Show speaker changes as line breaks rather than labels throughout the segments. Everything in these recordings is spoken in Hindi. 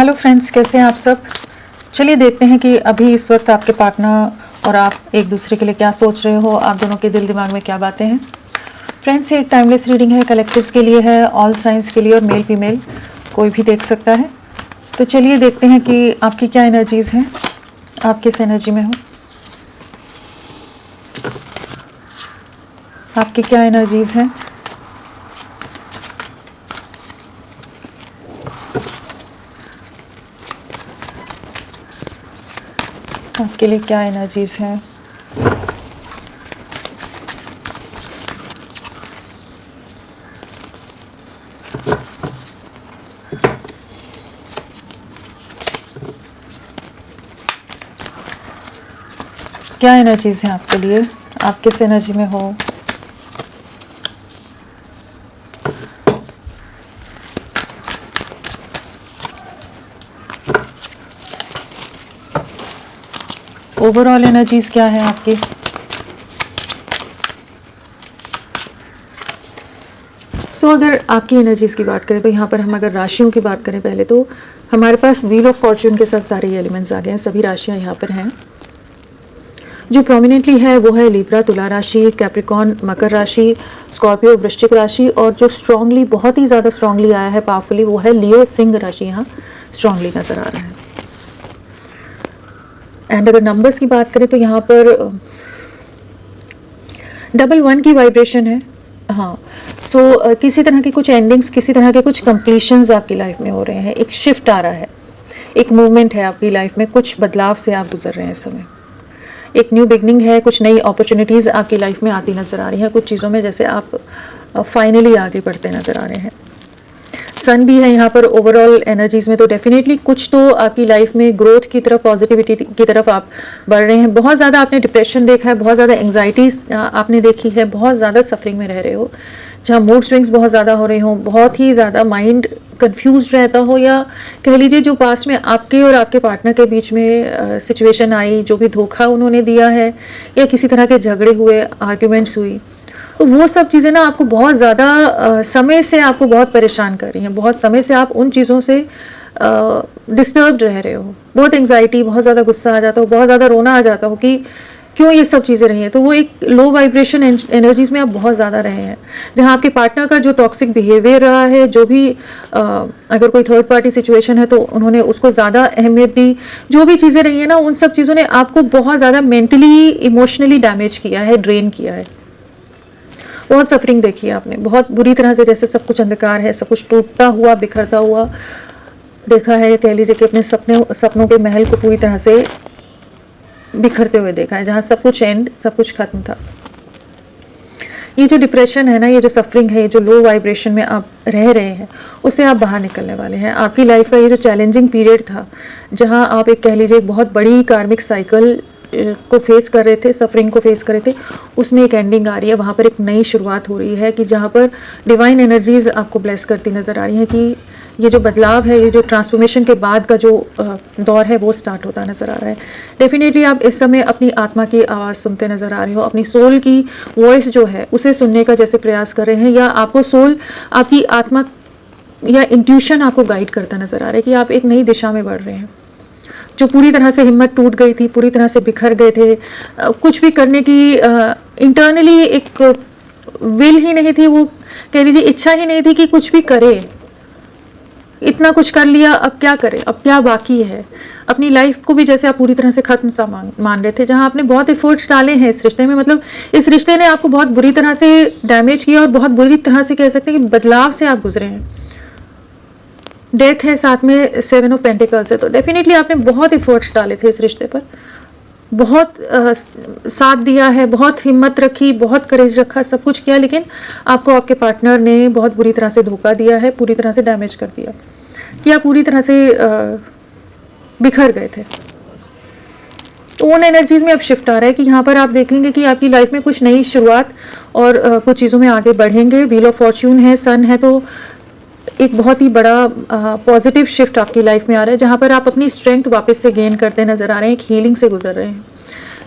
हेलो फ्रेंड्स, कैसे हैं आप सब। चलिए देखते हैं कि अभी इस वक्त आपके पार्टनर और आप एक दूसरे के लिए क्या सोच रहे हो, आप दोनों के दिल दिमाग में क्या बातें हैं। फ्रेंड्स, ये एक टाइमलेस रीडिंग है, कलेक्टिव्स के लिए है, ऑल साइंस के लिए, और मेल फीमेल कोई भी देख सकता है। तो चलिए देखते हैं कि आपकी क्या एनर्जीज़ हैं, आप किस एनर्जी में हो, आपकी क्या एनर्जीज़ हैं। आपके लिए क्या एनर्जीज़ हैं। क्या एनर्जीज़ हैं आपके लिए, आप किस एनर्जी में हो। ओवरऑल एनर्जीज क्या है आपकी। अगर आपकी एनर्जीज की बात करें तो यहाँ पर हम अगर राशियों की बात करें पहले, तो हमारे पास व्हील ऑफ फॉर्च्यून के साथ सारे एलिमेंट्स आ गए हैं, सभी राशियाँ यहाँ पर हैं। जो प्रोमिनेंटली है वो है लिब्रा तुला राशि, कैप्रिकॉन मकर राशि, स्कॉर्पियो वृश्चिक राशि, और जो स्ट्रांगली बहुत ही ज़्यादा स्ट्रांगली आया है पावरफुली वो है लियो सिंह राशि, यहाँ स्ट्रांगली नज़र आ रहा है। एंड अगर नंबर्स की बात करें तो यहाँ पर 11 की वाइब्रेशन है। हाँ, किसी तरह की कुछ एंडिंग्स, किसी तरह के कुछ कंप्लीशंस आपकी लाइफ में हो रहे हैं, एक शिफ्ट आ रहा है, एक मूवमेंट है आपकी लाइफ में, कुछ बदलाव से आप गुजर रहे हैं इस समय। एक न्यू बिगनिंग है, कुछ नई अपॉर्चुनिटीज़ आपकी लाइफ में आती नज़र आ रही हैं, कुछ चीज़ों में जैसे आप फाइनली आगे बढ़ते नज़र आ रहे हैं। सन भी है यहाँ पर ओवरऑल एनर्जीज़ में, तो डेफिनेटली कुछ तो आपकी लाइफ में ग्रोथ की तरफ, पॉजिटिविटी की तरफ आप बढ़ रहे हैं। बहुत ज़्यादा आपने डिप्रेशन देखा है, बहुत ज़्यादा एंग्जाइटी आपने देखी है, बहुत ज़्यादा सफरिंग में रह रहे हो, जहाँ मूड स्विंग्स बहुत ज़्यादा हो रहे हो, बहुत ही ज़्यादा माइंड कंफ्यूज रहता हो, या कह लीजिए जो पास्ट में आपके और आपके पार्टनर के बीच में सिचुएशन आई, जो भी धोखा उन्होंने दिया है या किसी तरह के झगड़े हुए, आर्ग्यूमेंट्स हुई, तो वो सब चीज़ें ना आपको बहुत ज़्यादा समय से आपको बहुत परेशान कर रही हैं। बहुत समय से आप उन चीज़ों से डिस्टर्ब्ड रह रहे हो, बहुत एंग्जाइटी, बहुत ज़्यादा गुस्सा आ जाता हो, बहुत ज़्यादा रोना आ जाता हो कि क्यों ये सब चीज़ें रही हैं। तो वो एक लो वाइब्रेशन एनर्जीज़ में आप बहुत ज़्यादा रहे हैं, जहाँ आपके पार्टनर का जो टॉक्सिक बिहेवियर रहा है, जो भी अगर कोई थर्ड पार्टी सिचुएशन है तो उन्होंने उसको ज़्यादा अहमियत दी, जो भी चीज़ें रही हैं ना, उन सब चीज़ों ने आपको बहुत ज़्यादा मेंटली, इमोशनली डैमेज किया है, ड्रेन किया है। बहुत सफरिंग देखी है आपने, बहुत बुरी तरह से, जैसे सब कुछ अंधकार है, सब कुछ टूटता हुआ, बिखरता हुआ देखा है। कह लीजिए कि अपने सपनों के महल को पूरी तरह से बिखरते हुए देखा है, जहाँ सब कुछ एंड, सब कुछ खत्म था। ये जो डिप्रेशन है ना, ये जो सफरिंग है, ये जो लो वाइब्रेशन में आप रह रहे हैं, उससे आप बाहर निकलने वाले हैं। आपकी लाइफ का ये जो चैलेंजिंग पीरियड था, जहाँ आप एक कह लीजिए एक बहुत बड़ी कार्मिक साइकिल को फेस कर रहे थे, सफरिंग को फेस कर रहे थे, उसमें एक एंडिंग आ रही है, वहाँ पर एक नई शुरुआत हो रही है, कि जहाँ पर डिवाइन एनर्जीज आपको ब्लेस करती नज़र आ रही हैं, कि ये जो बदलाव है, ये जो ट्रांसफॉर्मेशन के बाद का जो दौर है वो स्टार्ट होता नज़र आ रहा है। डेफिनेटली आप इस समय अपनी आत्मा की आवाज़ सुनते नज़र आ रहे हो, अपनी सोल की वॉइस जो है उसे सुनने का जैसे प्रयास कर रहे हैं, या आपको सोल, आपकी आत्मा या इंट्यूशन आपको गाइड करता नज़र आ रहा है कि आप एक नई दिशा में बढ़ रहे हैं। जो पूरी तरह से हिम्मत टूट गई थी, पूरी तरह से बिखर गए थे, कुछ भी करने की इंटरनली एक विल ही नहीं थी, वो कह लीजिए इच्छा ही नहीं थी कि कुछ भी करे। इतना कुछ कर लिया, अब क्या करें, अब क्या बाकी है। अपनी लाइफ को भी जैसे आप पूरी तरह से खत्म सा मान रहे थे, जहां आपने बहुत एफर्ट्स डाले हैं इस रिश्ते में, मतलब इस रिश्ते ने आपको बहुत बुरी तरह से डैमेज किया, और बहुत बुरी तरह से कह सकते हैं कि बदलाव से आप गुजरे हैं। डेथ है, साथ में 7 ऑफ पेंटिकल्स है, तो डेफिनेटली आपने बहुत एफर्ट्स डाले थे इस रिश्ते पर, बहुत साथ दिया है, बहुत हिम्मत रखी, बहुत करेज रखा, सब कुछ किया, लेकिन आपको आपके पार्टनर ने बहुत बुरी तरह से धोखा दिया है, पूरी तरह से डैमेज कर दिया, कि आप पूरी तरह से बिखर गए थे। तो उन एनर्जीज़ में अब शिफ्ट आ रहा है कि यहाँ पर आप देखेंगे कि आपकी लाइफ में कुछ नई शुरुआत और कुछ चीज़ों में आगे बढ़ेंगे। व्हील ऑफ फॉर्च्यून है, सन है, तो एक बहुत ही बड़ा पॉजिटिव शिफ्ट आपकी लाइफ में आ रहा है, जहाँ पर आप अपनी स्ट्रेंथ वापस से गेन करते नज़र आ रहे हैं, एक हीलिंग से गुजर रहे हैं,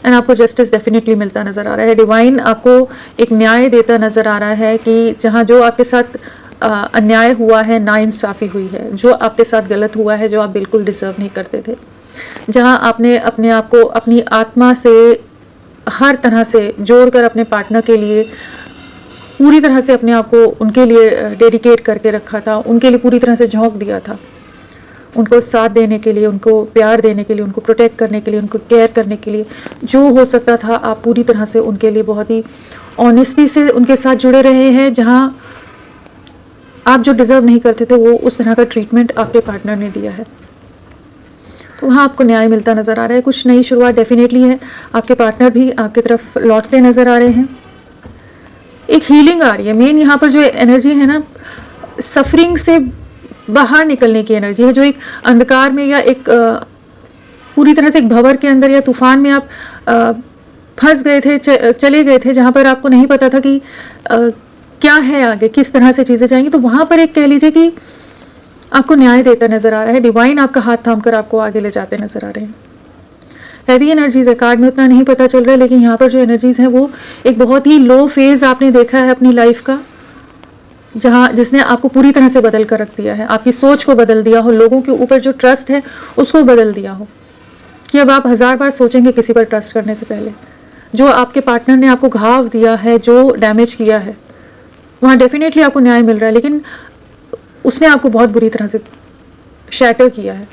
एंड आपको जस्टिस डेफिनेटली मिलता नज़र आ रहा है। डिवाइन आपको एक न्याय देता नज़र आ रहा है, कि जहाँ जो आपके साथ अन्याय हुआ है, नाइंसाफ़ी हुई है, जो आपके साथ गलत हुआ है, जो आप बिल्कुल डिज़र्व नहीं करते थे, जहाँ आपने अपने आप को अपनी आत्मा से हर तरह से जोड़कर अपने पार्टनर के लिए पूरी तरह से अपने आप को उनके लिए डेडिकेट करके रखा था, उनके लिए पूरी तरह से झोंक दिया था, उनको साथ देने के लिए, उनको प्यार देने के लिए, उनको प्रोटेक्ट करने के लिए, उनको केयर करने के लिए, जो हो सकता था आप पूरी तरह से उनके लिए बहुत ही ऑनेस्टी से उनके साथ जुड़े रहे हैं। जहाँ आप जो डिज़र्व नहीं करते थे, वो उस तरह का ट्रीटमेंट आपके पार्टनर ने दिया है, तो वहाँ आपको न्याय मिलता नज़र आ रहा है। कुछ नई शुरुआत डेफिनेटली है, आपके पार्टनर भी आपकी तरफ लौटते नज़र आ रहे हैं, एक हीलिंग आ रही है। मेन यहाँ पर जो एनर्जी है ना, सफरिंग से बाहर निकलने की एनर्जी है, जो एक अंधकार में या एक पूरी तरह से एक भंवर के अंदर या तूफान में आप फंस गए थे, चले गए थे, जहाँ पर आपको नहीं पता था कि क्या है आगे, किस तरह से चीज़ें जाएंगी। तो वहाँ पर एक कह लीजिए कि आपको न्याय देता नज़र आ रहा है, डिवाइन आपका हाथ थाम कर आपको आगे ले जाते नज़र आ रहे हैं। हैवी एनर्जीज़ है, कार्ड में उतना नहीं पता चल रहा है, लेकिन यहाँ पर जो एनर्जीज़ हैं वो एक बहुत ही लो फेज़ आपने देखा है अपनी लाइफ का, जहाँ जिसने आपको पूरी तरह से बदल कर रख दिया है, आपकी सोच को बदल दिया हो, लोगों के ऊपर जो ट्रस्ट है उसको बदल दिया हो, कि अब आप 1000 बार सोचेंगे किसी पर ट्रस्ट करने से पहले। जो आपके पार्टनर ने आपको घाव दिया है, जो डैमेज किया है, वहाँ डेफिनेटली आपको न्याय मिल रहा है, लेकिन उसने आपको बहुत बुरी तरह से शैटर किया है,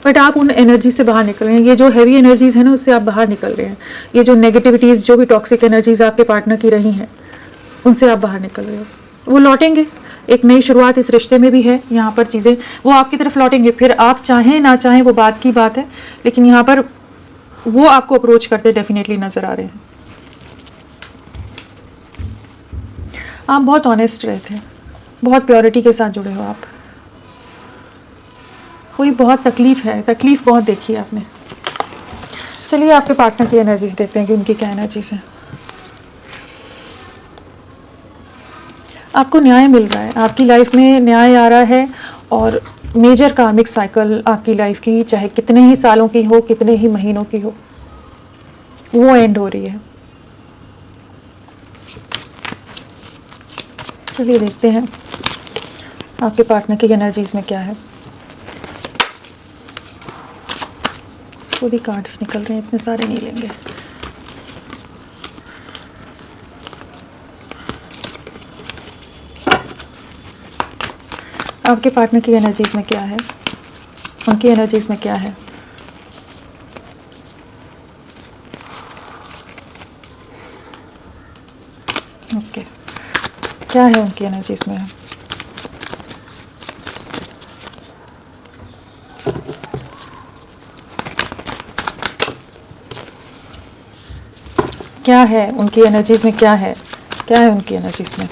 बट आप उन एनर्जी से बाहर निकल रहे हैं। ये जो हैवी एनर्जीज़ है ना, उससे आप बाहर निकल रहे हैं। ये जो नेगेटिविटीज़, जो भी टॉक्सिक एनर्जीज़ आपके पार्टनर की रही हैं, उनसे आप बाहर निकल रहे हो। वो लौटेंगे, एक नई शुरुआत इस रिश्ते में भी है। यहाँ पर चीज़ें वो आपकी तरफ लौटेंगे, फिर आप चाहें ना चाहें वो बात की बात है, लेकिन यहाँ पर वो आपको अप्रोच करते डेफिनेटली नज़र आ रहे हैं। आप बहुत ऑनेस्ट रहे थे, बहुत प्योरिटी के साथ जुड़े हो आप। कोई बहुत तकलीफ़ है, तकलीफ़ बहुत देखी है आपने। चलिए आपके पार्टनर की एनर्जीज देखते हैं कि उनकी क्या एनर्जीज हैं। आपको न्याय मिल रहा है, आपकी लाइफ में न्याय आ रहा है, और मेजर कार्मिक साइकिल आपकी लाइफ की, चाहे कितने ही सालों की हो, कितने ही महीनों की हो, वो एंड हो रही है। चलिए देखते हैं आपके पार्टनर की एनर्जीज में क्या है। खुद ही कार्ड्स निकल रहे हैं, इतने सारे नहीं लेंगे। आपके पार्टनर की एनर्जीज में क्या है, उनकी एनर्जीज में क्या है। ओके, क्या है उनकी एनर्जीज में। क्या है उनकी एनर्जीज में, क्या है, क्या है उनकी एनर्जीज में।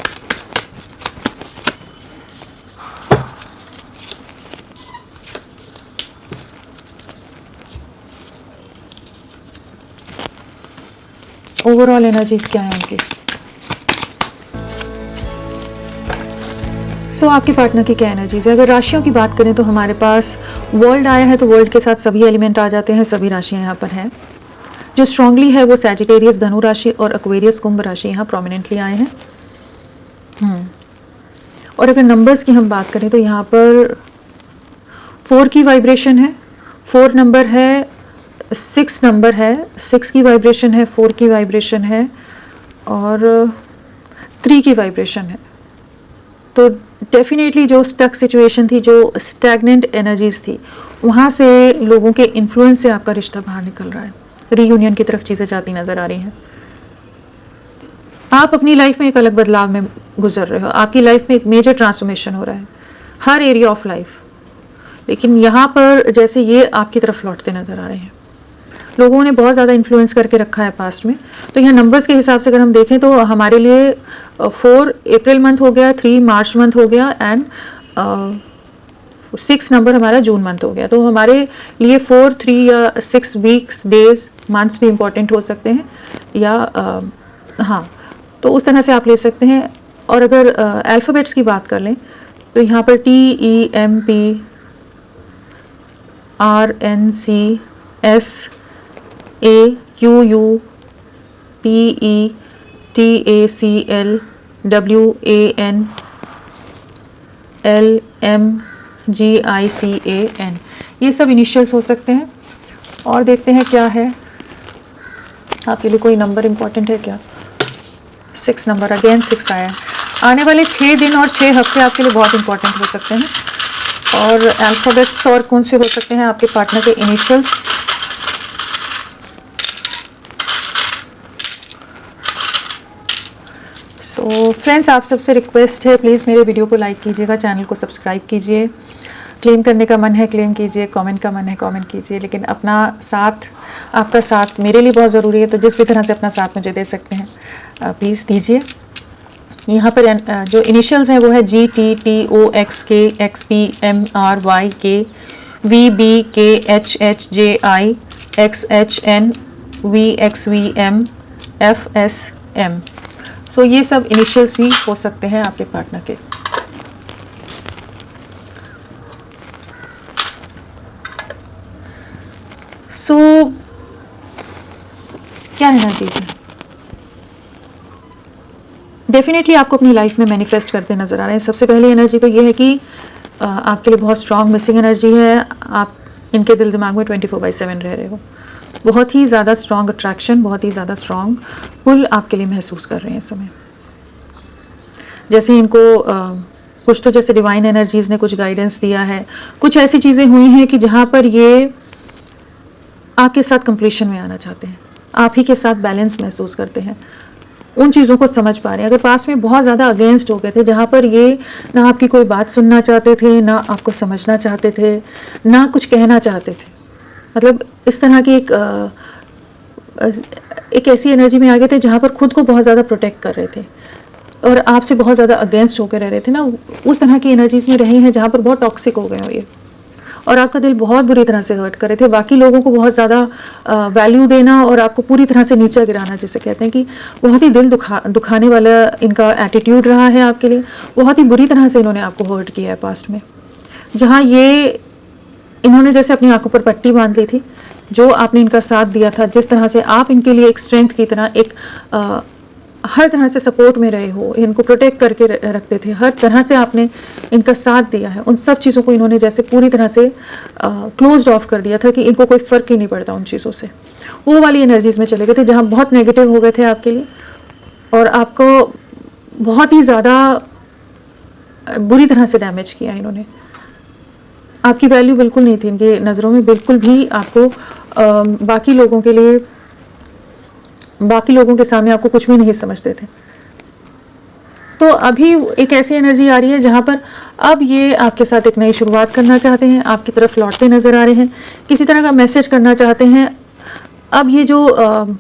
ओवरऑल एनर्जीज क्या है उनकी। सो आपके पार्टनर की क्या एनर्जीज है। अगर राशियों की बात करें तो हमारे पास वर्ल्ड आया है, तो वर्ल्ड के साथ सभी एलिमेंट आ जाते हैं, सभी राशियां यहाँ पर हैं। जो स्ट्रांगली है वो सैजिटेरियस धनु राशि और एक्वेरियस कुंभ राशि यहाँ प्रोमिनेंटली आए हैं। और अगर नंबर्स की हम बात करें तो यहाँ पर 4 की वाइब्रेशन है, 4 नंबर है, 6 नंबर है, 6 की वाइब्रेशन है, 4 की वाइब्रेशन है, और 3 की वाइब्रेशन है। तो डेफिनेटली जो स्टक सिचुएशन थी, जो स्टैग्नेंट एनर्जीज थी, वहाँ से लोगों के इन्फ्लुएंस से आपका रिश्ता बाहर निकल रहा है, रीयूनियन की तरफ चीज़ें जाती नज़र आ रही हैं। आप अपनी लाइफ में एक अलग बदलाव में गुजर रहे हो, आपकी लाइफ में एक मेजर ट्रांसफॉर्मेशन हो रहा है हर एरिया ऑफ लाइफ। लेकिन यहाँ पर जैसे ये आपकी तरफ लौटते नज़र आ रहे हैं, लोगों ने बहुत ज़्यादा इन्फ्लुएंस करके रखा है पास्ट में। तो यहाँ नंबर्स के हिसाब से अगर हम देखें तो हमारे लिए 4 अप्रैल मंथ हो गया, 3 मार्च मंथ हो गया, एंड 6 नंबर हमारा जून मंथ हो गया। तो हमारे लिए 4, 3 या 6 वीक्स, डेज, मंथ्स भी इम्पॉर्टेंट हो सकते हैं, या हाँ, तो उस तरह से आप ले सकते हैं। और अगर अल्फ़ाबेट्स की बात कर लें तो यहाँ पर TEMP RNCS AQU PE TACL WAN LMGICAN, ये सब इनिशियल्स हो सकते हैं। और देखते हैं क्या है आपके लिए, कोई नंबर इम्पॉर्टेंट है क्या? 6 नंबर, अगेन 6 आया है। आने वाले 6 दिन और 6 हफ्ते आपके लिए बहुत इंपॉर्टेंट हो सकते हैं। और अल्फ़ाबेट्स और कौन से हो सकते हैं आपके पार्टनर के इनिशियल्स? सो फ्रेंड्स, आप सबसे रिक्वेस्ट है, प्लीज़ मेरे वीडियो को लाइक कीजिएगा, चैनल को सब्सक्राइब कीजिए। क्लेम करने का मन है क्लेम कीजिए, कमेंट का मन है कमेंट कीजिए, लेकिन अपना साथ, आपका साथ मेरे लिए बहुत ज़रूरी है। तो जिस भी तरह से अपना साथ मुझे दे सकते हैं प्लीज़ दीजिए। यहाँ पर जो इनिशियल्स हैं वो है GTTOXK XPMRYK VBK HHJI XHN VXVM FSM। सो ये सब इनिशियल्स भी हो सकते हैं आपके पार्टनर के। सो क्या एनर्जीज है? डेफिनेटली आपको अपनी लाइफ में मैनिफेस्ट करते नज़र आ रहे हैं। सबसे पहली एनर्जी तो ये है कि आपके लिए बहुत स्ट्रॉन्ग मिसिंग एनर्जी है। आप इनके दिल दिमाग में 24/7 रह रहे हो। बहुत ही ज़्यादा स्ट्रॉन्ग अट्रैक्शन, बहुत ही ज़्यादा स्ट्रॉन्ग पुल आपके लिए महसूस कर रहे हैं इस समय। जैसे इनको कुछ तो जैसे डिवाइन एनर्जीज़ ने कुछ गाइडेंस दिया है, कुछ ऐसी चीज़ें हुई हैं कि जहाँ पर ये आपके साथ कंप्लीशन में आना चाहते हैं, आप ही के साथ बैलेंस महसूस करते हैं, उन चीज़ों को समझ पा रहे हैं। अगर पास में बहुत ज़्यादा अगेंस्ट हो गए थे, जहाँ पर ये ना आपकी कोई बात सुनना चाहते थे, ना आपको समझना चाहते थे, ना कुछ कहना चाहते थे, मतलब इस तरह की एक ऐसी एनर्जी में आ गए थे जहाँ पर खुद को बहुत ज़्यादा प्रोटेक्ट कर रहे थे और आपसे बहुत ज़्यादा अगेंस्ट होकर रह रहे थे ना, उस तरह की एनर्जीज़ में रहे हैं जहाँ पर बहुत टॉक्सिक हो गए हो ये, और आपका दिल बहुत बुरी तरह से हर्ट कर रहे थे। बाकी लोगों को बहुत ज़्यादा वैल्यू देना और आपको पूरी तरह से नीचा गिराना, जिसे कहते हैं कि बहुत ही दिल दुखाने वाला इनका एटीट्यूड रहा है आपके लिए। बहुत ही बुरी तरह से इन्होंने आपको हर्ट किया है पास्ट में, जहाँ ये इन्होंने जैसे अपनी आंखों पर पट्टी बांध ली थी। जो आपने इनका साथ दिया था, जिस तरह से आप इनके लिए एक स्ट्रेंथ की तरह, एक हर तरह से सपोर्ट में रहे हो, इनको प्रोटेक्ट करके रखते थे, हर तरह से आपने इनका साथ दिया है, उन सब चीज़ों को इन्होंने जैसे पूरी तरह से क्लोज्ड ऑफ कर दिया था कि इनको कोई फ़र्क ही नहीं पड़ता उन चीज़ों से। वो वाली एनर्जीज़ में चले गए थे जहाँ बहुत नेगेटिव हो गए थे आपके लिए और आपको बहुत ही ज़्यादा बुरी तरह से डैमेज किया इन्होंने। आपकी वैल्यू बिल्कुल नहीं थी इनकी नज़रों में, बिल्कुल भी आपको बाकी लोगों के सामने आपको कुछ भी नहीं समझते थे। तो अभी एक ऐसी एनर्जी आ रही है जहाँ पर अब ये आपके साथ एक नई शुरुआत करना चाहते हैं, आपकी तरफ लौटते नज़र आ रहे हैं, किसी तरह का मैसेज करना चाहते हैं। अब ये जो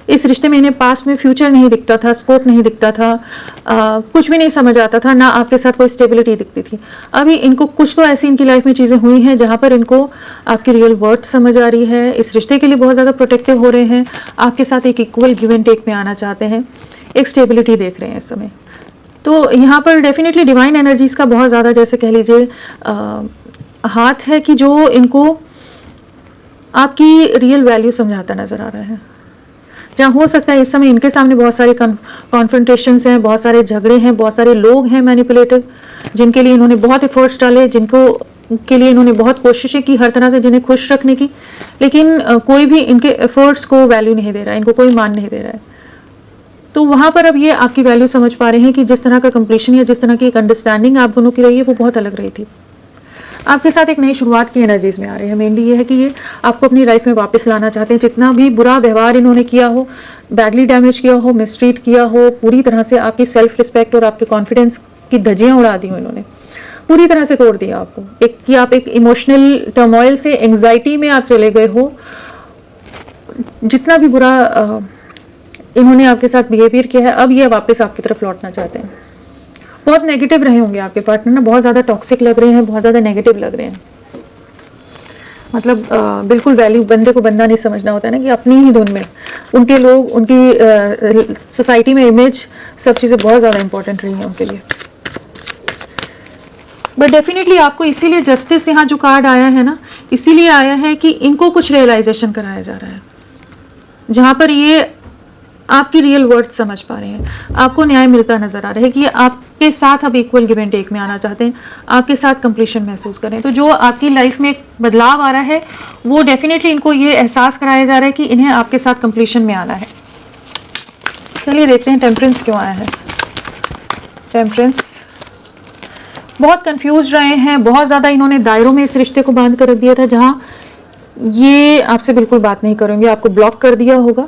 इस रिश्ते में इन्हें पास्ट में फ्यूचर नहीं दिखता था, स्कोप नहीं दिखता था, कुछ भी नहीं समझ आता था, ना आपके साथ कोई स्टेबिलिटी दिखती थी। अभी इनको कुछ तो ऐसी इनकी लाइफ में चीज़ें हुई हैं जहाँ पर इनको आपकी रियल वर्थ समझ आ रही है, इस रिश्ते के लिए बहुत ज़्यादा प्रोटेक्टिव हो रहे हैं, आपके साथ एक इक्वल गिव एंड टेक में आना चाहते हैं, एक स्टेबिलिटी देख रहे हैं इस समय। तो यहाँ पर डेफिनेटली डिवाइन एनर्जीज़ का बहुत ज़्यादा, जैसे कह लीजिए, हाथ है कि जो इनको आपकी रियल वैल्यू समझाता नज़र आ रहा है। जहाँ हो सकता है इस समय इनके सामने बहुत सारे कॉन्फ्रंटेशंस हैं, बहुत सारे झगड़े हैं, बहुत सारे लोग हैं मैनिपुलेटिव, जिनके लिए इन्होंने बहुत एफर्ट्स डाले, के लिए इन्होंने बहुत कोशिशें की हर तरह से जिन्हें खुश रखने की, लेकिन कोई भी इनके एफर्ट्स को वैल्यू नहीं दे रहा है, इनको कोई मान नहीं दे रहा है। तो वहाँ पर अब ये आपकी वैल्यू समझ पा रहे हैं कि जिस तरह का कंप्लीशन या जिस तरह की एक अंडरस्टैंडिंग आप दोनों की रही है वो बहुत अलग रही थी। आपके साथ एक नई शुरुआत की एनर्जीज में आ रहे हैं। मेनली ये है कि ये आपको अपनी लाइफ में वापस लाना चाहते हैं। जितना भी बुरा व्यवहार इन्होंने किया हो, बैडली डैमेज किया हो, मिसट्रीट किया हो, पूरी तरह से आपकी सेल्फ रिस्पेक्ट और आपके कॉन्फिडेंस की धज्जियां उड़ा दी हो, इन्होंने पूरी तरह से तोड़ दिया आपको। एक कि आप एक इमोशनल टर्मोइल से एंग्जाइटी में आप चले गए हो। जितना भी बुरा इन्होंने आपके साथ बिहेवियर किया है, अब ये वापस आपकी तरफ लौटना चाहते हैं। बहुत नेगेटिव रहे होंगे आपके पार्टनर ना, बहुत ज़्यादा टॉक्सिक लग रहे हैं, बहुत ज़्यादा नेगेटिव लग रहे हैं। मतलब बिल्कुल वैल्यू, बंदे को बंदा नहीं समझना होता है ना, कि अपनी ही धुन में उनके लोग, उनकी सोसाइटी में इमेज, सब चीज़ें बहुत ज़्यादा इंपॉर्टेंट रही हैं उनके लिए। बट डेफिनेटली आपको इसीलिए जस्टिस यहाँ जो कार्ड आया है ना, इसीलिए आया है कि इनको कुछ रियलाइजेशन कराया जा रहा है, जहाँ पर ये आपकी रियल वर्थ समझ पा रहे हैं, आपको न्याय मिलता नजर आ रहा है कि आपके साथ अब इक्वल गिव एंड टेक में आना चाहते हैं, आपके साथ कंप्लीशन महसूस करें। तो जो आपकी लाइफ में एक बदलाव आ रहा है वो डेफिनेटली इनको ये एहसास कराया जा रहा है कि इन्हें आपके साथ कंप्लीशन में आना है। चलिए देखते हैं टेम्परेंस क्यों आया है। टेम्परेंस बहुत कंफ्यूज रहे हैं, बहुत ज़्यादा इन्होंने दायरों में इस रिश्ते को बांध कर रख दिया था, जहाँ ये आपसे बिल्कुल बात नहीं करेंगे, आपको ब्लॉक कर दिया होगा,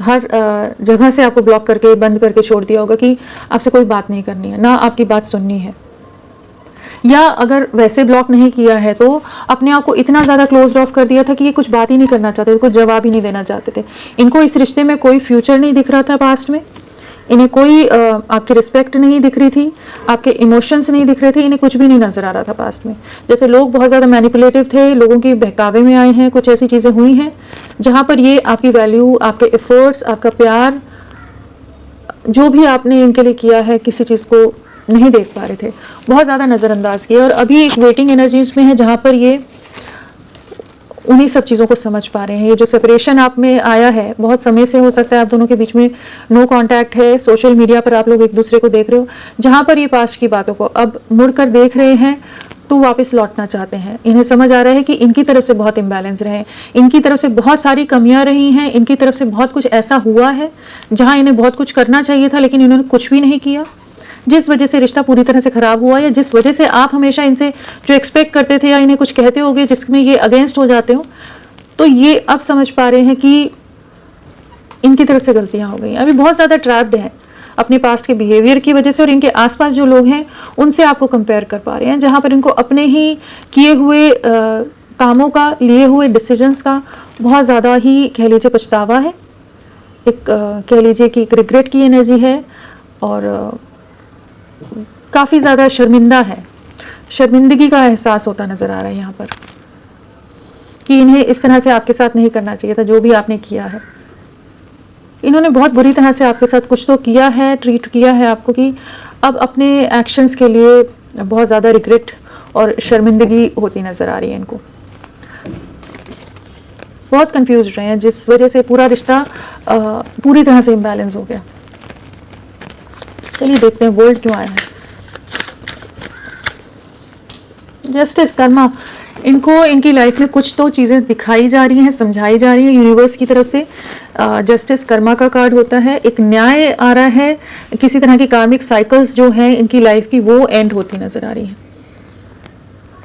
हर जगह से आपको ब्लॉक करके बंद करके छोड़ दिया होगा कि आपसे कोई बात नहीं करनी है, ना आपकी बात सुननी है। या अगर वैसे ब्लॉक नहीं किया है तो अपने आप को इतना ज़्यादा क्लोज ऑफ कर दिया था कि ये कुछ बात ही नहीं करना चाहते थे, कुछ जवाब ही नहीं देना चाहते थे। इनको इस रिश्ते में कोई फ्यूचर नहीं दिख रहा था पास्ट में, इन्हें कोई आपकी रिस्पेक्ट नहीं दिख रही थी, आपके इमोशंस नहीं दिख रहे थे, इन्हें कुछ भी नहीं नज़र आ रहा था पास्ट में। जैसे लोग बहुत ज़्यादा मैनिपुलेटिव थे, लोगों की बहकावे में आए हैं, कुछ ऐसी चीज़ें हुई हैं जहाँ पर ये आपकी वैल्यू, आपके एफर्ट्स, आपका प्यार, जो भी आपने इनके लिए किया है, किसी चीज़ को नहीं देख पा रहे थे, बहुत ज़्यादा नज़रअंदाज किया। और अभी एक वेटिंग एनर्जीज में है जहाँ पर ये उन्हीं सब चीज़ों को समझ पा रहे हैं। ये जो सेपरेशन आप में आया है बहुत समय से, हो सकता है आप दोनों के बीच में नो कांटेक्ट है, सोशल मीडिया पर आप लोग एक दूसरे को देख रहे हो, जहाँ पर ये पास्ट की बातों को अब मुड़कर देख रहे हैं तो वापस लौटना चाहते हैं। इन्हें समझ आ रहा है कि इनकी तरफ से बहुत इम्बैलेंस रहे, इनकी तरफ से बहुत सारी कमियां रही हैं, इनकी तरफ से बहुत कुछ ऐसा हुआ है जहाँ इन्हें बहुत कुछ करना चाहिए था लेकिन इन्होंने कुछ भी नहीं किया, जिस वजह से रिश्ता पूरी तरह से ख़राब हुआ, या जिस वजह से आप हमेशा इनसे जो एक्सपेक्ट करते थे या इन्हें कुछ कहते होगे जिसमें ये अगेंस्ट हो जाते हो, तो ये अब समझ पा रहे हैं कि इनकी तरफ से गलतियां हो गई। अभी बहुत ज़्यादा ट्रैप्ड हैं अपने पास्ट के बिहेवियर की वजह से, और इनके आसपास जो लोग हैं उनसे आपको कंपेयर कर पा रहे हैं, जहाँ पर इनको अपने ही किए हुए कामों का, लिए हुए डिसीजंस का बहुत ज़्यादा ही कह लीजिए पछतावा है, एक कह लीजिए कि एक रिग्रेट की एनर्जी है, और काफ़ी ज़्यादा शर्मिंदा है, शर्मिंदगी का एहसास होता नज़र आ रहा है यहाँ पर कि इन्हें इस तरह से आपके साथ नहीं करना चाहिए था जो भी आपने किया है। इन्होंने बहुत बुरी तरह से आपके साथ कुछ तो किया है, ट्रीट किया है आपको, कि अब अपने एक्शंस के लिए बहुत ज़्यादा रिग्रेट और शर्मिंदगी होती नज़र आ रही है इनको। बहुत कंफ्यूज रहे हैं जिस वजह से पूरा रिश्ता पूरी तरह से इम्बैलेंस हो गया। चलिए देखते हैं वर्ल्ड क्यों आया है। जस्टिस, कर्मा, इनको इनकी लाइफ में कुछ तो चीज़ें दिखाई जा रही हैं, समझाई जा रही हैं यूनिवर्स की तरफ से। जस्टिस कर्मा का कार्ड होता है, एक न्याय आ रहा है, किसी तरह की कार्मिक साइकिल्स जो हैं इनकी लाइफ की वो एंड होती नज़र आ रही हैं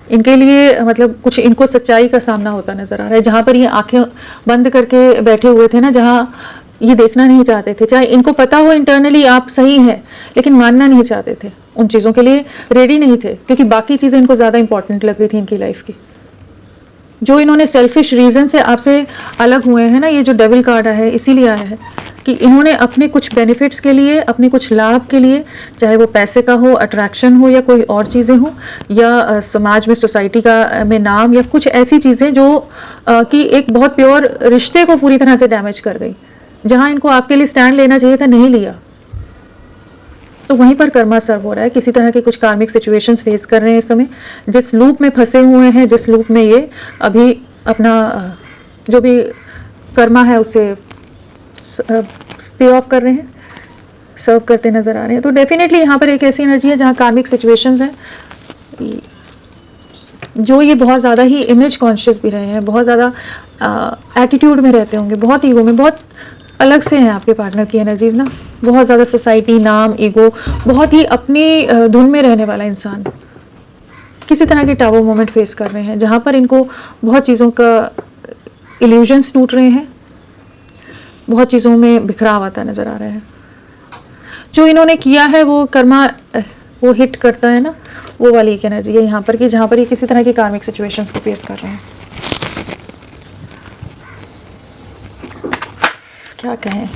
इनके लिए। मतलब कुछ इनको सच्चाई का सामना होता नज़र आ रहा है, जहाँ पर ये आंखें बंद करके बैठे हुए थे ना, जहाँ ये देखना नहीं चाहते थे, चाहे इनको पता हो इंटरनली आप सही हैं लेकिन मानना नहीं चाहते थे, उन चीज़ों के लिए रेडी नहीं थे, क्योंकि बाकी चीज़ें इनको ज़्यादा इंपॉर्टेंट लग रही थी इनकी लाइफ की। जो इन्होंने सेल्फिश रीज़न से आपसे अलग हुए हैं ना, ये जो डेविल कार्ड आया है इसीलिए आया है कि इन्होंने अपने कुछ बेनिफिट्स के लिए, अपने कुछ लाभ के लिए, चाहे वो पैसे का हो, अट्रैक्शन हो, या कोई और चीज़ें हो, या समाज में, सोसाइटी का में नाम, या कुछ ऐसी चीज़ें जो कि एक बहुत प्योर रिश्ते को पूरी तरह से डैमेज कर गई, जहाँ इनको आपके लिए स्टैंड लेना चाहिए था, नहीं लिया, तो वहीं पर कर्मा सर्व हो रहा है। किसी तरह के कुछ कार्मिक सिचुएशंस फेस कर रहे हैं इस समय, जिस लूप में फंसे हुए हैं, जिस लूप में ये अभी अपना जो भी कर्मा है उसे पे ऑफ कर रहे हैं, सर्व करते नज़र आ रहे हैं। तो डेफिनेटली यहाँ पर एक ऐसी एनर्जी है जहाँ कार्मिक सिचुएशंस हैं, जो ये बहुत ज़्यादा ही इमेज कॉन्शियस भी रहे हैं, बहुत ज़्यादा एटीट्यूड में रहते होंगे, बहुत ईगो में, बहुत अलग से हैं आपके पार्टनर की एनर्जीज ना, बहुत ज़्यादा सोसाइटी, नाम, ईगो, बहुत ही अपनी धुन में रहने वाला इंसान, किसी तरह के टावर मोमेंट फेस कर रहे हैं जहाँ पर इनको बहुत चीज़ों का इल्यूजन्स टूट रहे हैं, बहुत चीज़ों में बिखराव आता नज़र आ रहा है। जो इन्होंने किया है वो कर्मा वो हिट करता है ना, वो वाली एक एनर्जी है यहाँ पर कि जहाँ पर ये किसी तरह की कार्मिक सिचुएशंस को फेस कर रहे हैं। क्या कहें,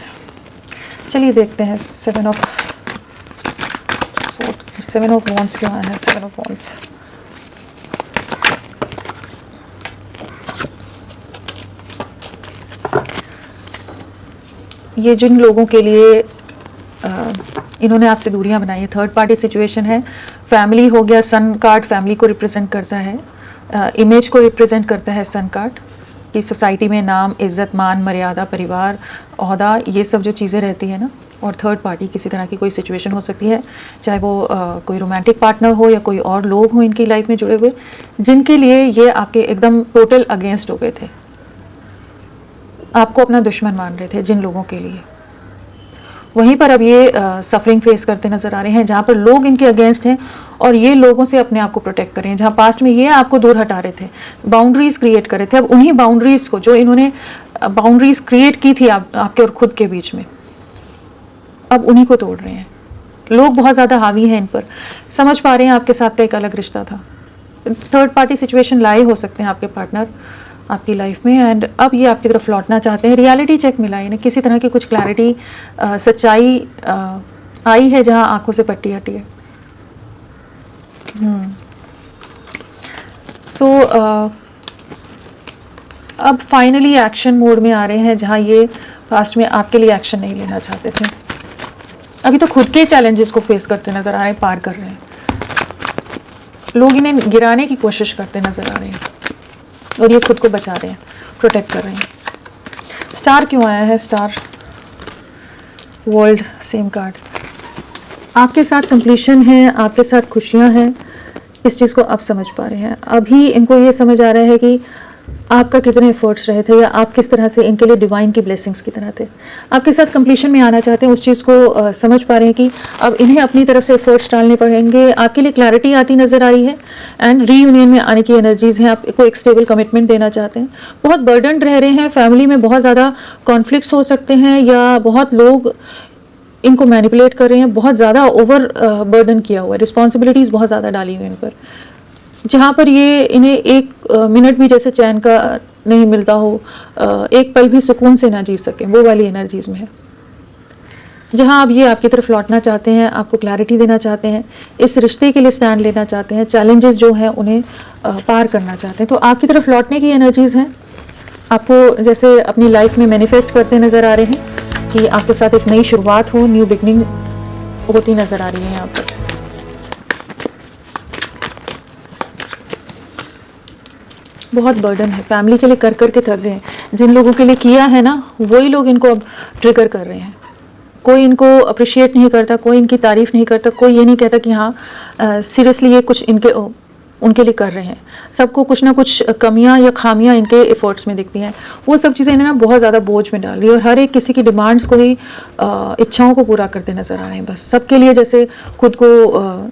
चलिए देखते हैं सेवन ऑफ वॉन्ड्स क्यों आया है। सेवन ऑफ वॉन्ड्स, ये जिन लोगों के लिए इन्होंने आपसे दूरियां बनाई है, थर्ड पार्टी सिचुएशन है, फैमिली हो गया, सन कार्ड फैमिली को रिप्रेजेंट करता है, इमेज को रिप्रेजेंट करता है सन कार्ड, कि सोसाइटी में नाम, इज़्ज़त, मान, मर्यादा, परिवार, ओहदा, ये सब जो चीज़ें रहती है ना, और थर्ड पार्टी किसी तरह की कोई सिचुएशन हो सकती है, चाहे वो कोई रोमांटिक पार्टनर हो या कोई और लोग हों इनकी लाइफ में जुड़े हुए, जिनके लिए ये आपके एकदम टोटल अगेंस्ट हो गए थे, आपको अपना दुश्मन मान रहे थे जिन लोगों के लिए। वहीं पर अब ये सफरिंग फेस करते नज़र आ रहे हैं, जहाँ पर लोग इनके अगेंस्ट हैं और ये लोगों से अपने आप को प्रोटेक्ट कर रहे हैं। जहाँ पास्ट में ये आपको दूर हटा रहे थे, बाउंड्रीज़ क्रिएट कर रहे थे, अब उन्हीं बाउंड्रीज़ को, जो इन्होंने बाउंड्रीज़ क्रिएट की थी आपके और खुद के बीच में, अब उन्हीं को तोड़ रहे हैं। लोग बहुत ज़्यादा हावी हैं इन पर, समझ पा रहे हैं आपके साथ का एक अलग रिश्ता था। थर्ड पार्टी सिचुएशन लाए हो सकते हैं आपके पार्टनर आपकी लाइफ में, एंड अब ये आपकी तरफ लौटना चाहते हैं। रियलिटी चेक मिला इन्हें, किसी तरह की कुछ क्लैरिटी, सच्चाई आई है जहां आंखों से पट्टी हटी है। सो अब फाइनली एक्शन मोड में आ रहे हैं, जहां ये पास्ट में आपके लिए एक्शन नहीं लेना चाहते थे। अभी तो खुद के चैलेंजेस को फेस करते नजर आ रहे हैं, पार कर रहे हैं। लोग इन्हें गिराने की कोशिश करते नजर आ रहे हैं और ये खुद को बचा रहे हैं, प्रोटेक्ट कर रहे हैं। स्टार क्यों आया है? Star, world, same card. आपके साथ कंप्लीशन है, आपके साथ खुशियां हैं, इस चीज़ को आप समझ पा रहे हैं। अभी इनको ये समझ आ रहा है कि आपका कितने एफर्ट्स रहे थे, या आप किस तरह से इनके लिए डिवाइन की ब्लेसिंग्स की तरह थे। आपके साथ कंप्लीशन में आना चाहते हैं, उस चीज़ को समझ पा रहे हैं कि अब इन्हें अपनी तरफ से एफर्ट्स डालने पड़ेंगे। आपके लिए क्लैरिटी आती नज़र आ रही है, एंड रीयूनियन में आने की एनर्जीज़ हैं। आपको एक स्टेबल कमिटमेंट देना चाहते हैं। बहुत बर्डन रह रहे हैं, फैमिली में बहुत ज़्यादा कॉन्फ्लिक्ट्स हो सकते हैं, या बहुत लोग इनको मैनिपुलेट कर रहे हैं, बहुत ज़्यादा ओवर बर्डन किया हुआ है, रिस्पॉन्सिबिलिटीज़ बहुत ज़्यादा डाली हुई इन पर, जहाँ पर ये इन्हें एक मिनट भी जैसे चैन का नहीं मिलता हो, एक पल भी सुकून से ना जी सकें, वो वाली एनर्जीज़ में है। जहाँ अब ये आपकी तरफ लौटना चाहते हैं, आपको क्लैरिटी देना चाहते हैं, इस रिश्ते के लिए स्टैंड लेना चाहते हैं, चैलेंजेस जो हैं उन्हें पार करना चाहते हैं, तो आपकी तरफ लौटने की एनर्जीज़ हैं। आपको जैसे अपनी लाइफ में मैनिफेस्ट करते नज़र आ रहे हैं कि आपके साथ एक नई शुरुआत हो, न्यू बिगनिंग होती नज़र आ रही है यहाँ पर। बहुत बर्डन है, फैमिली के लिए कर कर के थक गए हैं। जिन लोगों के लिए किया है ना, वही लोग इनको अब ट्रिगर कर रहे हैं। कोई इनको अप्रिशिएट नहीं करता, कोई इनकी तारीफ़ नहीं करता, कोई ये नहीं कहता कि हाँ सीरियसली ये कुछ उनके लिए कर रहे हैं। सबको कुछ ना कुछ कमियां या खामियां इनके एफर्ट्स में दिखती हैं। वो सब चीज़ें इन्हें ना बहुत ज़्यादा बोझ में डाल रही है, और हर एक किसी की डिमांड्स को ही इच्छाओं को पूरा करते नज़र आ रहे हैं। बस सबके लिए जैसे खुद को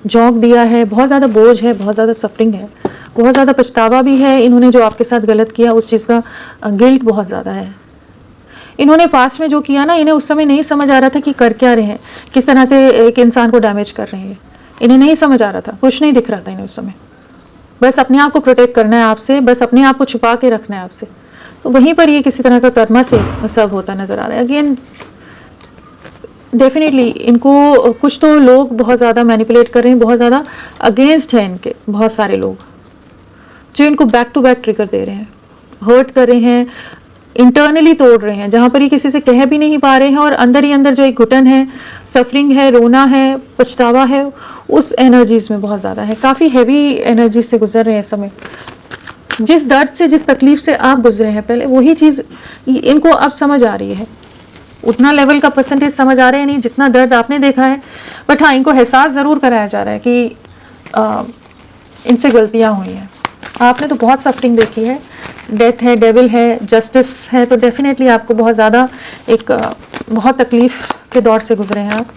झोंक दिया है, बहुत ज़्यादा बोझ है, बहुत ज़्यादा सफरिंग है, बहुत ज़्यादा पछतावा भी है। इन्होंने जो आपके साथ गलत किया उस चीज़ का गिल्ट बहुत ज़्यादा है। इन्होंने पास्ट में जो किया ना, इन्हें उस समय नहीं समझ आ रहा था कि कर क्या रहे हैं, किस तरह से एक इंसान को डैमेज कर रहे हैं। इन्हें नहीं समझ आ रहा था, कुछ नहीं दिख रहा था इन्हें उस समय। बस अपने आप को प्रोटेक्ट करना है आपसे, बस अपने आप को छुपा के रखना है आपसे। तो वहीं पर ये किसी तरह का कर्मा से सर्व होता नज़र आ रहा है। अगेन डेफिनेटली इनको कुछ तो लोग बहुत ज़्यादा मैनिपुलेट कर रहे हैं, बहुत ज़्यादा अगेंस्ट हैं इनके, बहुत सारे लोग जो इनको बैक टू बैक ट्रिगर दे रहे हैं, हर्ट कर रहे हैं, इंटरनली तोड़ रहे हैं, जहाँ पर ये किसी से कह भी नहीं पा रहे हैं, और अंदर ही अंदर जो एक घुटन है, सफरिंग है, रोना है, पछतावा है, उस एनर्जीज में बहुत ज़्यादा है। काफ़ी हैवी एनर्जीज से गुजर रहे हैं इस समय। जिस दर्द से, जिस तकलीफ से आप गुजरे हैं पहले, वही चीज़ इनको अब समझ आ रही है। उतना लेवल का परसेंटेज समझ आ रहे हैं नहीं जितना दर्द आपने देखा है, बट हाँ, इनको एहसास ज़रूर कराया जा रहा है कि इनसे गलतियाँ हुई हैं। आपने तो बहुत सफरिंग देखी है, डेथ है, डेविल है, जस्टिस है, तो डेफिनेटली आपको बहुत ज़्यादा एक बहुत तकलीफ़ के दौर से गुजरे हैं आप।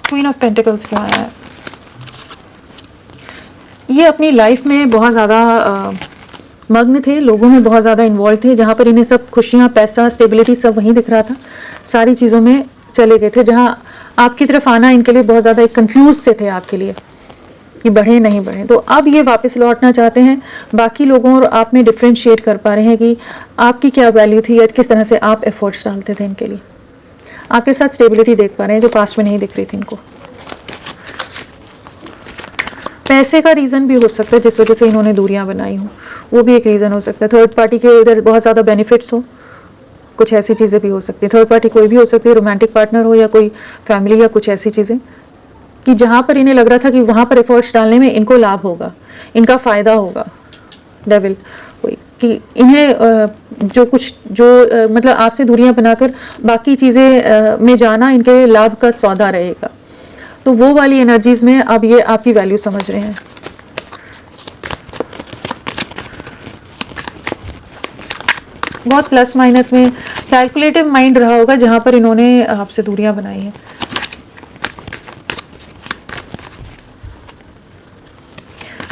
क्वीन ऑफ पेंटिकल्स क्यों आया है? ये अपनी लाइफ में बहुत ज़्यादा मग्न थे, लोगों में बहुत ज़्यादा इन्वॉल्व थे, जहाँ पर इन्हें सब खुशियाँ, पैसा, स्टेबिलिटी सब वहीं दिख रहा था, सारी चीज़ों में चले गए थे, जहाँ आपकी तरफ आना इनके लिए बहुत ज़्यादा एक कन्फ्यूज से थे आपके लिए कि बढ़े नहीं बढ़े। तो अब ये वापस लौटना चाहते हैं, बाकी लोगों और आप में डिफ्रेंशिएट कर पा रहे हैं कि आपकी क्या वैल्यू थी या किस तरह से आप एफर्ट्स डालते थे इनके लिए। आपके साथ स्टेबिलिटी देख पा रहे हैं जो पास्ट में नहीं दिख रही थी इनको। पैसे का रीज़न भी हो सकता है जिस वजह से इन्होंने दूरियां बनाई हो, वो भी एक रीज़न हो सकता है। थर्ड पार्टी के इधर बहुत ज़्यादा बेनिफिट्स हो, कुछ ऐसी चीज़ें भी हो सकती है। थर्ड पार्टी कोई भी हो सकती है, रोमांटिक पार्टनर हो या कोई फैमिली या कुछ ऐसी चीज़ें कि जहाँ पर इन्हें लग रहा था कि वहाँ पर एफर्ट्स डालने में इनको लाभ होगा, इनका फ़ायदा होगा। डेविल, कोई कि इन्हें मतलब आपसे दूरियां बनाकर बाकी चीज़ें में जाना इनके लाभ का सौदा रहेगा। तो वो वाली एनर्जीज में अब ये आपकी वैल्यू समझ रहे हैं। बहुत प्लस माइनस में कैलकुलेटिव माइंड रहा होगा जहां पर इन्होंने आपसे दूरियां बनाई हैं।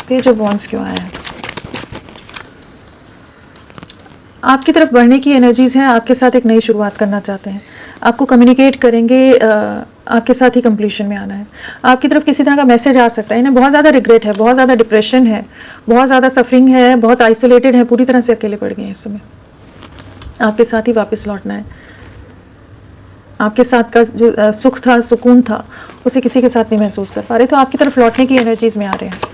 पेज ऑफ वॉन्ड्स क्यों आया है? आपकी तरफ बढ़ने की एनर्जीज हैं, आपके साथ एक नई शुरुआत करना चाहते हैं, आपको कम्युनिकेट करेंगे, आपके साथ ही कंप्लीशन में आना है। आपकी तरफ किसी तरह का मैसेज आ सकता है, इन्हें बहुत ज़्यादा रिग्रेट है, बहुत ज़्यादा डिप्रेशन है, बहुत ज़्यादा सफरिंग है, बहुत आइसोलेटेड है, पूरी तरह से अकेले पड़ गए हैं इस समय। आपके साथ ही वापस लौटना है। आपके साथ का जो सुख था, सुकून था, उसे किसी के साथ नहीं महसूस कर पा रहे, तो आपकी तरफ लौटने की एनर्जीज में आ रहे हैं।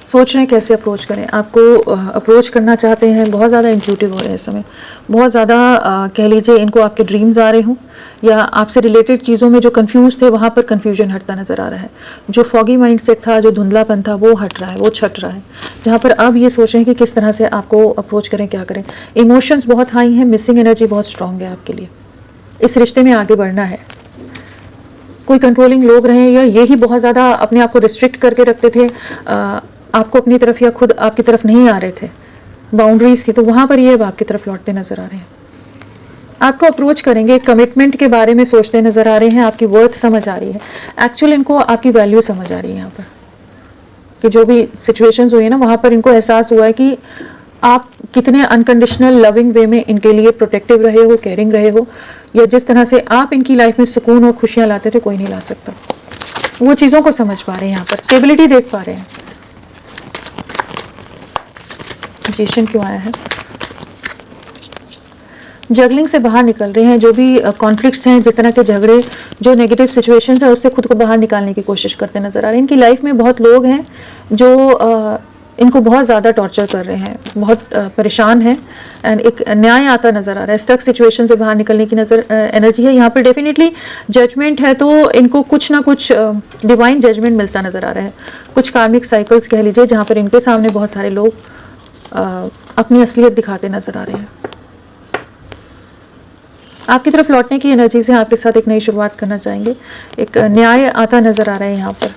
सोच रहे हैं कैसे अप्रोच करें, आपको अप्रोच करना चाहते हैं, बहुत ज़्यादा इंट्यूटिव हो रहे हैं इस समय, बहुत ज़्यादा कह लीजिए इनको आपके ड्रीम्स आ रहे हों, या आपसे रिलेटेड चीज़ों में जो कंफ्यूज थे वहाँ पर कंफ्यूजन हटता नज़र आ रहा है। जो फॉगी माइंडसेट था, जो धुंधलापन था, वो हट रहा है, वो छट रहा है, जहाँ पर अब ये सोच रहे हैं कि किस तरह से आपको अप्रोच करें, क्या करें। इमोशंस बहुत हाई हैं, मिसिंग एनर्जी बहुत स्ट्रांग है आपके लिए, इस रिश्ते में आगे बढ़ना है। कोई कंट्रोलिंग लोग रहे या यही बहुत ज़्यादा अपने आप को रिस्ट्रिक्ट करके रखते थे, आपको अपनी तरफ या खुद आपकी तरफ नहीं आ रहे थे, बाउंड्रीज थी, तो वहाँ पर ये अब आपकी तरफ लौटते नज़र आ रहे हैं। आपको अप्रोच करेंगे, कमिटमेंट के बारे में सोचते नज़र आ रहे हैं, आपकी वर्थ समझ आ रही है, एक्चुअल इनको आपकी वैल्यू समझ आ रही है यहाँ पर, कि जो भी सिचुएशंस हुई है ना, वहाँ पर इनको एहसास हुआ है कि आप कितने अनकंडीशनल लविंग वे में इनके लिए प्रोटेक्टिव रहे हो, केयरिंग रहे हो, या जिस तरह से आप इनकी लाइफ में सुकून और खुशियाँ लाते थे कोई नहीं ला सकता। वो चीज़ों को समझ पा रहे हैं, यहाँ पर स्टेबिलिटी देख पा रहे हैं। मैजिशियन क्यों आया है? जगलिंग से बाहर निकल रहे हैं, जो भी कॉन्फ्लिक्ट्स हैं, जिस तरह के झगड़े, जो नेगेटिव सिचुएशंस है, उससे खुद को बाहर निकालने की कोशिश करते नजर आ रहे हैं। इनकी लाइफ में बहुत लोग हैं जो इनको बहुत ज़्यादा टॉर्चर कर रहे हैं, बहुत परेशान हैं, एंड एक न्याय आता नज़र आ रहा है। स्टक सिचुएशन से बाहर निकलने की एनर्जी है यहाँ पर। डेफिनेटली जजमेंट है, तो इनको कुछ ना कुछ डिवाइन जजमेंट मिलता नज़र आ रहा है। कुछ कार्मिक साइकिल्स कह लीजिए, जहाँ पर इनके सामने बहुत सारे लोग अपनी असलियत दिखाते नजर आ रहे हैं। आपकी तरफ लौटने की एनर्जी से आपके साथ एक नई शुरुआत करना चाहेंगे, एक न्याय आता नजर आ रहा है यहाँ पर।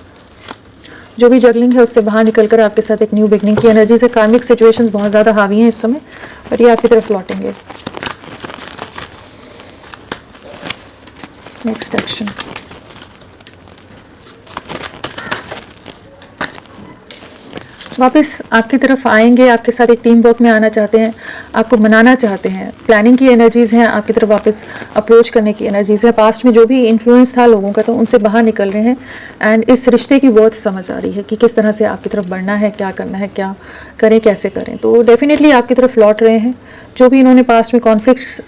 जो भी जगलिंग है उससे बाहर निकलकर आपके साथ एक न्यू बिगनिंग की एनर्जी से। कार्मिक सिचुएशंस बहुत ज़्यादा हावी हैं इस समय, पर ये आपकी तरफ लौटेंगे। नेक्स्ट एक्शन, वापस आपकी तरफ आएंगे, आपके साथ एक टीम वर्क में आना चाहते हैं, आपको मनाना चाहते हैं। प्लानिंग की एनर्जीज़ हैं, आपकी तरफ वापस अप्रोच करने की एनर्जीज़ है। पास्ट में जो भी इन्फ्लुएंस था लोगों का, तो उनसे बाहर निकल रहे हैं, एंड इस रिश्ते की वर्थ समझ आ रही है कि किस तरह से आपकी तरफ बढ़ना है, क्या करना है, क्या करें, कैसे करें। तो डेफिनेटली आपकी तरफ लौट रहे हैं। जो भी इन्होंने पास्ट में कॉन्फ्लिक्ट्स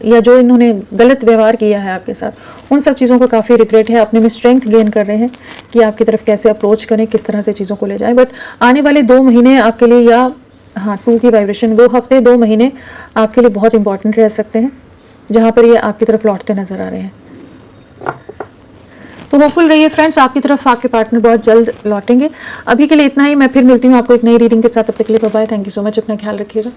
या जो इन्होंने गलत व्यवहार किया है आपके साथ, उन सब चीज़ों को काफ़ी रिग्रेट है, अपने में स्ट्रेंथ गेन कर रहे हैं कि आपकी तरफ कैसे अप्रोच करें, किस तरह से चीज़ों को ले जाएं। बट आने वाले 2 महीने आपके लिए, या 2 की वाइब्रेशन, 2 हफ्ते 2 महीने आपके लिए बहुत इंपॉर्टेंट रह सकते हैं, जहाँ पर ये आपकी तरफ लौटते नज़र आ रहे हैं। तो होपफुल रहिए फ्रेंड्स, आपकी तरफ आपके पार्टनर बहुत जल्द लौटेंगे। अभी के लिए इतना ही, मैं फिर मिलती हूँ आपको एक नई रीडिंग के साथ। तब तक के लिए bye bye, thank you so much, अपना ख्याल रखिएगा।